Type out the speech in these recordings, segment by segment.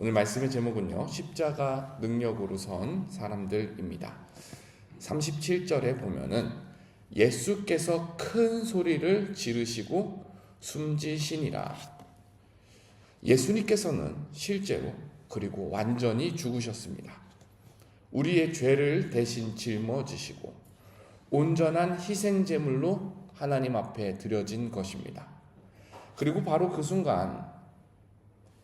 오늘 말씀의 제목은요, 십자가 능력으로 선 사람들입니다. 37절에 보면은 예수께서 큰 소리를 지르시고 숨지시니라. 예수님께서는 실제로 그리고 완전히 죽으셨습니다. 우리의 죄를 대신 짊어지시고 온전한 희생제물로 하나님 앞에 드려진 것입니다. 그리고 바로 그 순간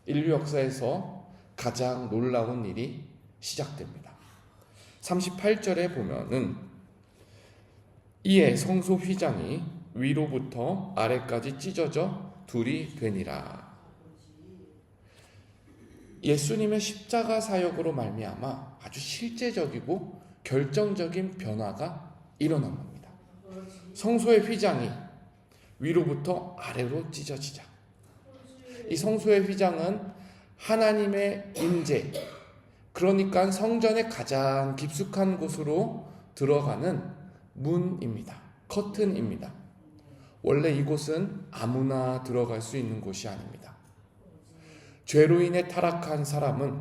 인류 역사에서 가장 놀라운 일이 시작됩니다. 38절에 보면은 이에 성소 휘장이 위로부터 아래까지 찢어져 둘이 되니라. 예수님의 십자가 사역으로 말미암아 아주 실제적이고 결정적인 변화가 일어난 겁니다. 성소의 휘장이 위로부터 아래로 찢어지자. 이 성소의 휘장은 하나님의 임재, 그러니까 성전의 가장 깊숙한 곳으로 들어가는 문입니다. 커튼입니다. 원래 이곳은 아무나 들어갈 수 있는 곳이 아닙니다. 죄로 인해 타락한 사람은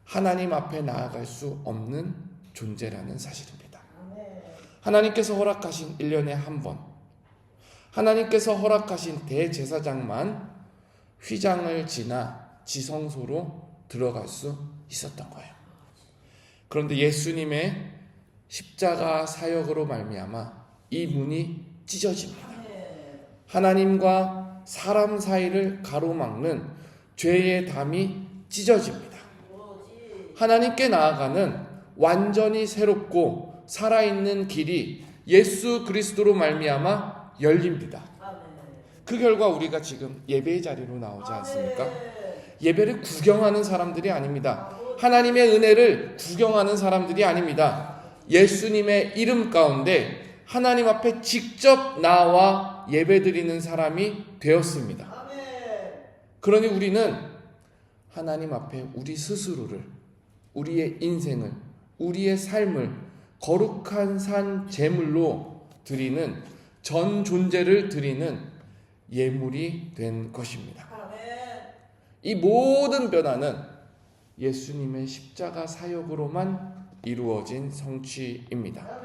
하나님 앞에 나아갈 수 없는 존재라는 사실입니다. 하나님께서 허락하신 1년에 한 번, 하나님께서 허락하신 대제사장만 휘장을 지나 지성소로 들어갈 수 있었던 거예요. 그런데 예수님의 십자가 사역으로 말미암아 이 문이 찢어집니다. 하나님과 사람 사이를 가로막는 죄의 담이 찢어집니다. 하나님께 나아가는 완전히 새롭고 살아있는 길이 예수 그리스도로 말미암아 열립니다. 그 결과 우리가 지금 예배의 자리로 나오지 않습니까? 예배를 구경하는 사람들이 아닙니다. 하나님의 은혜를 구경하는 사람들이 아닙니다. 예수님의 이름 가운데 하나님 앞에 직접 나와 예배드리는 사람이 되었습니다. 그러니 우리는 하나님 앞에 우리 스스로를, 우리의 인생을, 우리의 삶을 거룩한 산 제물로 드리는, 전 존재를 드리는 예물이 된 것입니다. 이 모든 변화는 예수님의 십자가 사역으로만 이루어진 성취입니다.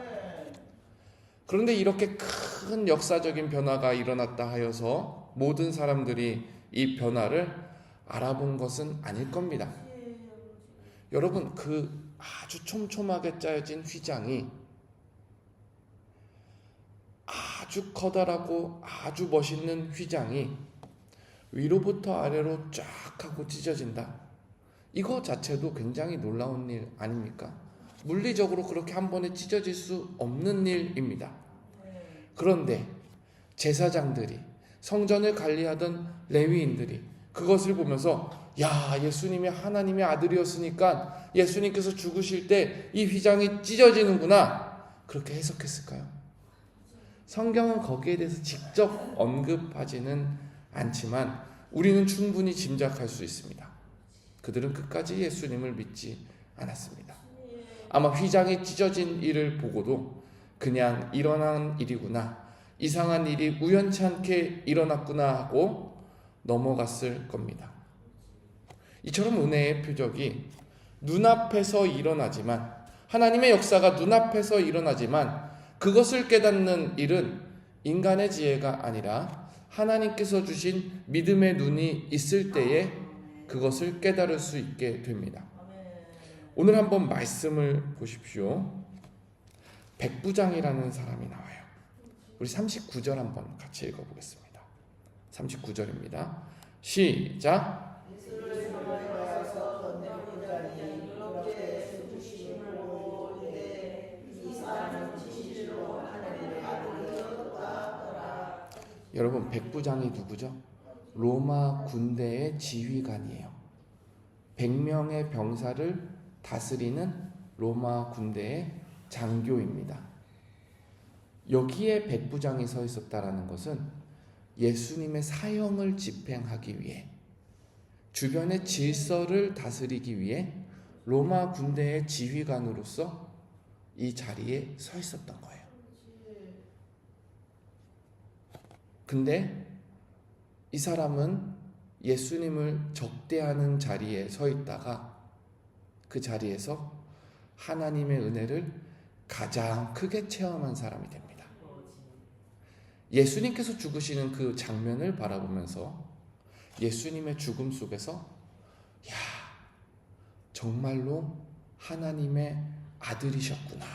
그런데 이렇게 큰 역사적인 변화가 일어났다 하여서 모든 사람들이 이 변화를 알아본 것은 아닐 겁니다. 여러분, 그 아주 촘촘하게 짜여진 휘장이 아주 커다랗고 아주 멋있는 휘장이 위로부터 아래로 쫙 하고 찢어진다. 이거 자체도 굉장히 놀라운 일 아닙니까? 물리적으로 그렇게 한 번에 찢어질 수 없는 일입니다. 그런데 제사장들이, 성전을 관리하던 레위인들이 그것을 보면서 야, 예수님이 하나님의 아들이었으니까 예수님께서 죽으실 때 이 휘장이 찢어지는구나, 그렇게 해석했을까요? 성경은 거기에 대해서 직접 언급하지는 않지만 우리는 충분히 짐작할 수 있습니다. 그들은 끝까지 예수님을 믿지 않았습니다. 아마 휘장이 찢어진 일을 보고도 그냥 일어난 일이구나, 이상한 일이 우연찮게 일어났구나 하고 넘어갔을 겁니다. 이처럼 은혜의 표적이 눈앞에서 일어나지만, 하나님의 역사가 눈앞에서 일어나지만 그것을 깨닫는 일은 인간의 지혜가 아니라 하나님께서 주신 믿음의 눈이 있을 때에 그것을 깨달을 수 있게 됩니다. 오늘 한번 말씀을 보십시오. 백부장이라는 사람이 나와요. 우리 39절 한번 같이 읽어보겠습니다. 39절입니다. 시작. 여러분, 백부장이 누구죠? 로마 군대의 지휘관이에요. 100명의 병사를 다스리는 로마 군대의 장교입니다. 여기에 백부장이 서 있었다라는 것은 예수님의 사형을 집행하기 위해, 주변의 질서를 다스리기 위해 로마 군대의 지휘관으로서 이 자리에 서 있었던 거예요. 근데 이 사람은 예수님을 적대하는 자리에 서 있다가 그 자리에서 하나님의 은혜를 가장 크게 체험한 사람이 됩니다. 예수님께서 죽으시는 그 장면을 바라보면서 예수님의 죽음 속에서 야, 정말로 하나님의 아들이셨구나.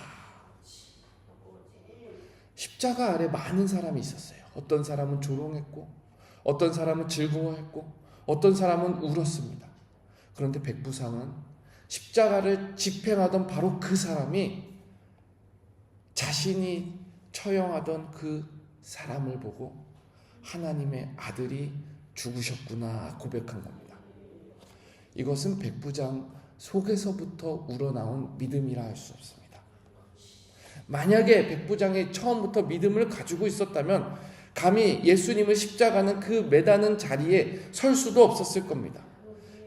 십자가 아래 많은 사람이 있었어요. 어떤 사람은 조롱했고, 어떤 사람은 즐거워했고, 어떤 사람은 울었습니다. 그런데 백부상은 십자가를 집행하던 바로 그 사람이 자신이 처형하던 그 사람을 보고 하나님의 아들이 죽으셨구나 고백한 겁니다. 이것은 백부장 속에서부터 우러나온 믿음이라 할 수 없습니다. 만약에 백부장이 처음부터 믿음을 가지고 있었다면 감히 예수님을 십자가는 그 매다는 자리에 설 수도 없었을 겁니다.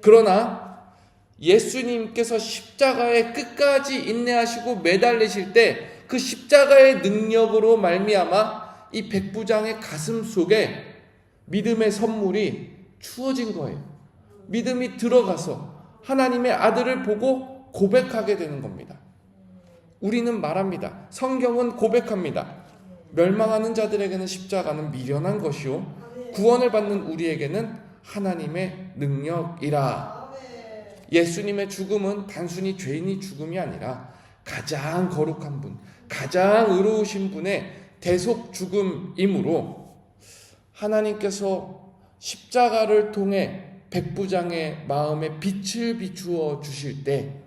그러나 예수님께서 십자가에 끝까지 인내하시고 매달리실 때 그 십자가의 능력으로 말미암아 이 백부장의 가슴 속에 믿음의 선물이 주어진 거예요. 믿음이 들어가서 하나님의 아들을 보고 고백하게 되는 겁니다. 우리는 말합니다. 성경은 고백합니다. 멸망하는 자들에게는 십자가는 미련한 것이요 구원을 받는 우리에게는 하나님의 능력이라. 예수님의 죽음은 단순히 죄인이 죽음이 아니라 가장 거룩한 분, 가장 의로우신 분의 대속 죽음이므로 하나님께서 십자가를 통해 백부장의 마음에 빛을 비추어 주실 때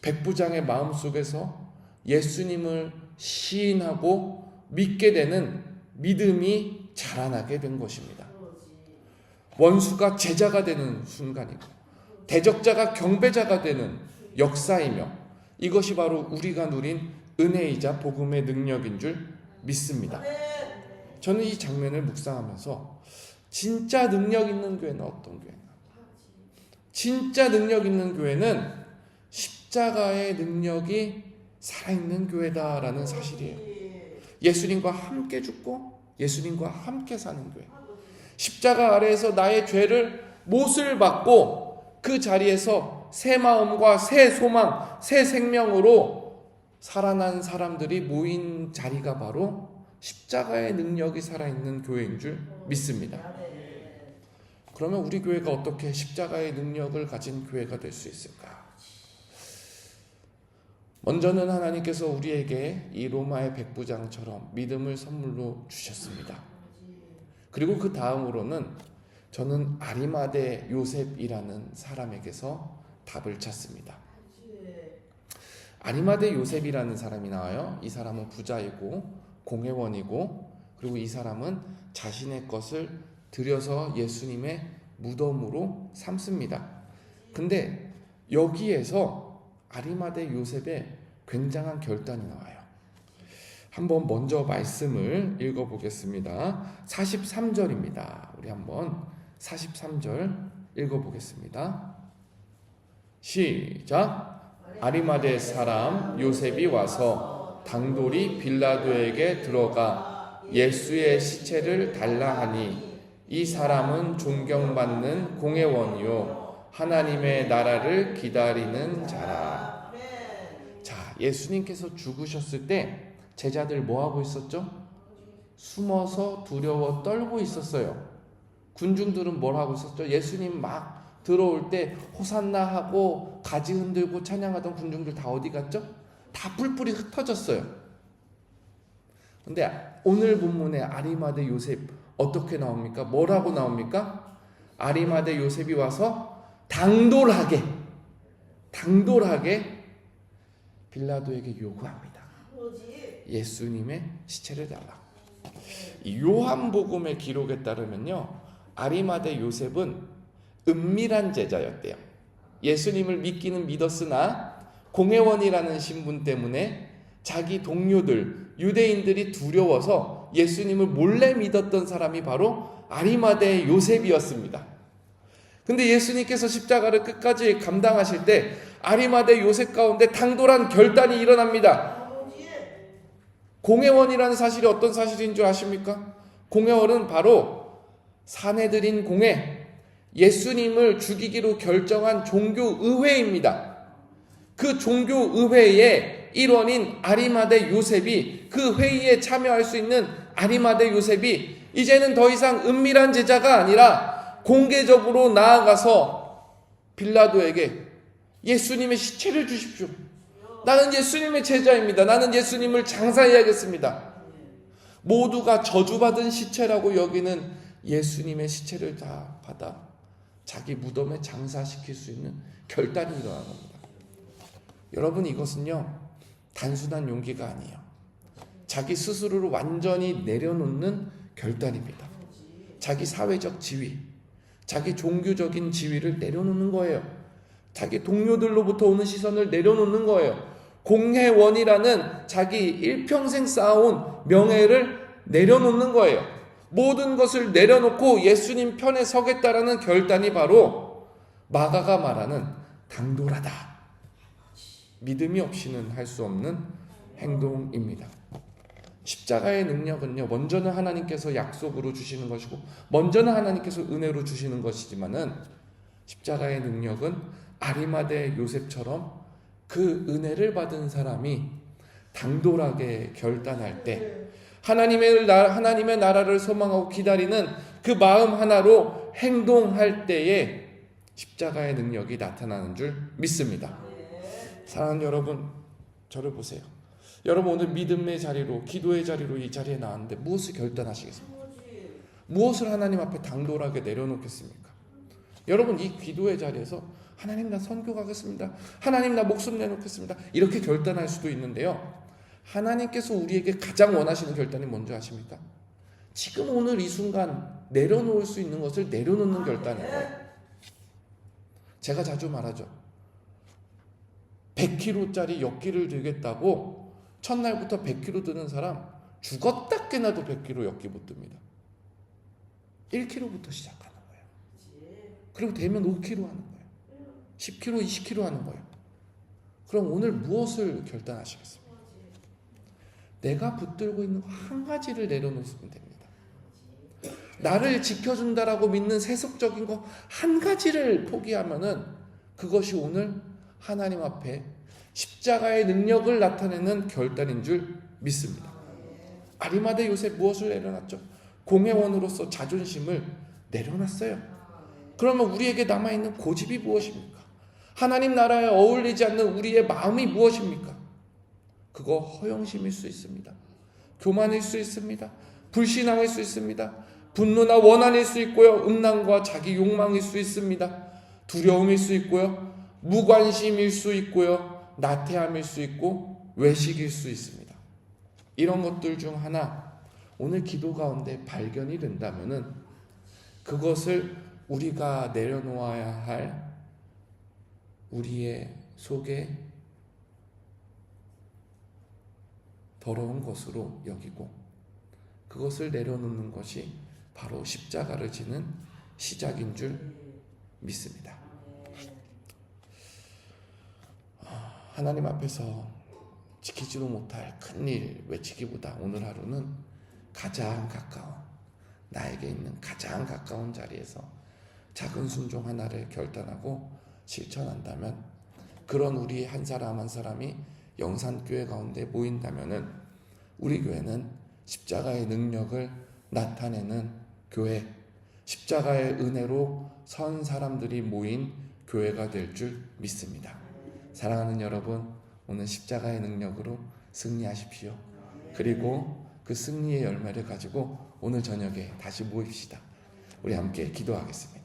백부장의 마음속에서 예수님을 시인하고 믿게 되는 믿음이 자라나게 된 것입니다. 원수가 제자가 되는 순간이고 대적자가 경배자가 되는 역사이며 이것이 바로 우리가 누린 은혜이자 복음의 능력인 줄 믿습니다. 저는 이 장면을 묵상하면서 진짜 능력 있는 교회는 어떤 교회인가? 진짜 능력 있는 교회는 십자가의 능력이 살아있는 교회다라는 사실이에요. 예수님과 함께 죽고 예수님과 함께 사는 교회. 십자가 아래에서 나의 죄를 못을 받고 그 자리에서 새 마음과 새 소망, 새 생명으로 살아난 사람들이 모인 자리가 바로 십자가의 능력이 살아있는 교회인 줄 믿습니다. 그러면 우리 교회가 어떻게 십자가의 능력을 가진 교회가 될 수 있을까? 먼저는 하나님께서 우리에게 이 로마의 백부장처럼 믿음을 선물로 주셨습니다. 그리고 그 다음으로는 저는 아리마대 요셉이라는 사람에게서 답을 찾습니다. 아리마대 요셉이라는 사람이 나와요. 이 사람은 부자이고 공회원이고 그리고 이 사람은 자신의 것을 들여서 예수님의 무덤으로 삼습니다. 근데 여기에서 아리마대 요셉의 굉장한 결단이 나와요. 한번 먼저 말씀을 읽어보겠습니다. 43절입니다. 우리 한번 43절 읽어보겠습니다. 시작. 아리마대 사람 요셉이 와서 당돌이 빌라도에게 들어가 예수의 시체를 달라 하니 이 사람은 존경받는 공회원이요 하나님의 나라를 기다리는 자라. 자, 예수님께서 죽으셨을 때 제자들 뭐하고 있었죠? 숨어서 두려워 떨고 있었어요. 군중들은 뭘 하고 있었죠? 예수님 막 들어올 때 호산나 하고 가지 흔들고 찬양하던 군중들 다 어디 갔죠? 다 뿔뿔이 흩어졌어요. 근데 오늘 본문에 아리마대 요셉 어떻게 나옵니까? 뭐라고 나옵니까? 아리마대 요셉이 와서 당돌하게 빌라도에게 요구합니다. 예수님의 시체를 달라. 이 요한복음의 기록에 따르면요, 아리마대 요셉은 은밀한 제자였대요. 예수님을 믿기는 믿었으나 공회원이라는 신분 때문에 자기 동료들, 유대인들이 두려워서 예수님을 몰래 믿었던 사람이 바로 아리마대 요셉이었습니다. 근데 예수님께서 십자가를 끝까지 감당하실 때 아리마대 요셉 가운데 당돌한 결단이 일어납니다. 공회원이라는 사실이 어떤 사실인 줄 아십니까? 공회원은 바로 사내들인 공회, 예수님을 죽이기로 결정한 종교의회입니다. 그 종교의회의 일원인 아리마대 요셉이, 그 회의에 참여할 수 있는 아리마대 요셉이 이제는 더 이상 은밀한 제자가 아니라 공개적으로 나아가서 빌라도에게 예수님의 시체를 주십시오. 나는 예수님의 제자입니다. 나는 예수님을 장사해야겠습니다. 모두가 저주받은 시체라고 여기는 예수님의 시체를 다 받아 자기 무덤에 장사시킬 수 있는 결단이 일어난 겁니다. 여러분, 이것은요, 단순한 용기가 아니에요. 자기 스스로를 완전히 내려놓는 결단입니다. 자기 사회적 지위, 자기 종교적인 지위를 내려놓는 거예요. 자기 동료들로부터 오는 시선을 내려놓는 거예요. 공회원이라는 자기 일평생 쌓아온 명예를 내려놓는 거예요. 모든 것을 내려놓고 예수님 편에 서겠다라는 결단이 바로 마가가 말하는 당돌하다, 믿음이 없이는 할 수 없는 행동입니다. 십자가의 능력은요, 먼저는 하나님께서 약속으로 주시는 것이고, 먼저는 하나님께서 은혜로 주시는 것이지만은, 십자가의 능력은 아리마대 요셉처럼 그 은혜를 받은 사람이 당돌하게 결단할 때, 하나님의 나라를 소망하고 기다리는 그 마음 하나로 행동할 때에 십자가의 능력이 나타나는 줄 믿습니다. 사랑하는 여러분, 저를 보세요. 여러분, 오늘 믿음의 자리로, 기도의 자리로 이 자리에 나왔는데 무엇을 결단하시겠습니까? 무엇을 하나님 앞에 당돌하게 내려놓겠습니까? 여러분, 이 기도의 자리에서 하나님, 나 선교 가겠습니다. 하나님, 나 목숨 내놓겠습니다. 이렇게 결단할 수도 있는데요, 하나님께서 우리에게 가장 원하시는 결단이 뭔지 아십니까? 지금 오늘 이 순간 내려놓을 수 있는 것을 내려놓는 결단이에요. 제가 자주 말하죠. 100kg짜리 역기를 들겠다고 첫날부터 100kg 드는 사람 죽었다 깨나도 100kg 역기 못 듭니다. 1kg부터 시작하는 거예요. 그리고 되면 5kg 하는 거예요. 10kg, 20kg 하는 거예요. 그럼 오늘 무엇을 결단하시겠습니까? 내가 붙들고 있는 한 가지를 내려놓으면 됩니다. 나를 지켜준다라고 믿는 세속적인 거 한 가지를 포기하면은 그것이 오늘 하나님 앞에 십자가의 능력을 나타내는 결단인 줄 믿습니다. 아리마대 요셉 무엇을 내려놨죠? 공회원으로서 자존심을 내려놨어요. 그러면 우리에게 남아있는 고집이 무엇입니까? 하나님 나라에 어울리지 않는 우리의 마음이 무엇입니까? 그거 허영심일 수 있습니다. 교만일 수 있습니다. 불신앙일 수 있습니다. 분노나 원한일 수 있고요. 음란과 자기 욕망일 수 있습니다. 두려움일 수 있고요. 무관심일 수 있고요. 나태함일 수 있고 외식일 수 있습니다. 이런 것들 중 하나 오늘 기도 가운데 발견이 된다면은 그것을 우리가 내려놓아야 할 우리의 속에 더러운 것으로 여기고 그것을 내려놓는 것이 바로 십자가를 지는 시작인 줄 믿습니다. 하나님 앞에서 지키지도 못할 큰일 외치기보다 오늘 하루는 가장 가까운, 나에게 있는 가장 가까운 자리에서 작은 순종 하나를 결단하고 실천한다면, 그런 우리 한 사람 한 사람이 영산교회 가운데 모인다면은 우리 교회는 십자가의 능력을 나타내는 교회, 십자가의 은혜로 선 사람들이 모인 교회가 될 줄 믿습니다. 사랑하는 여러분, 오늘 십자가의 능력으로 승리하십시오. 그리고 그 승리의 열매를 가지고 오늘 저녁에 다시 모입시다. 우리 함께 기도하겠습니다.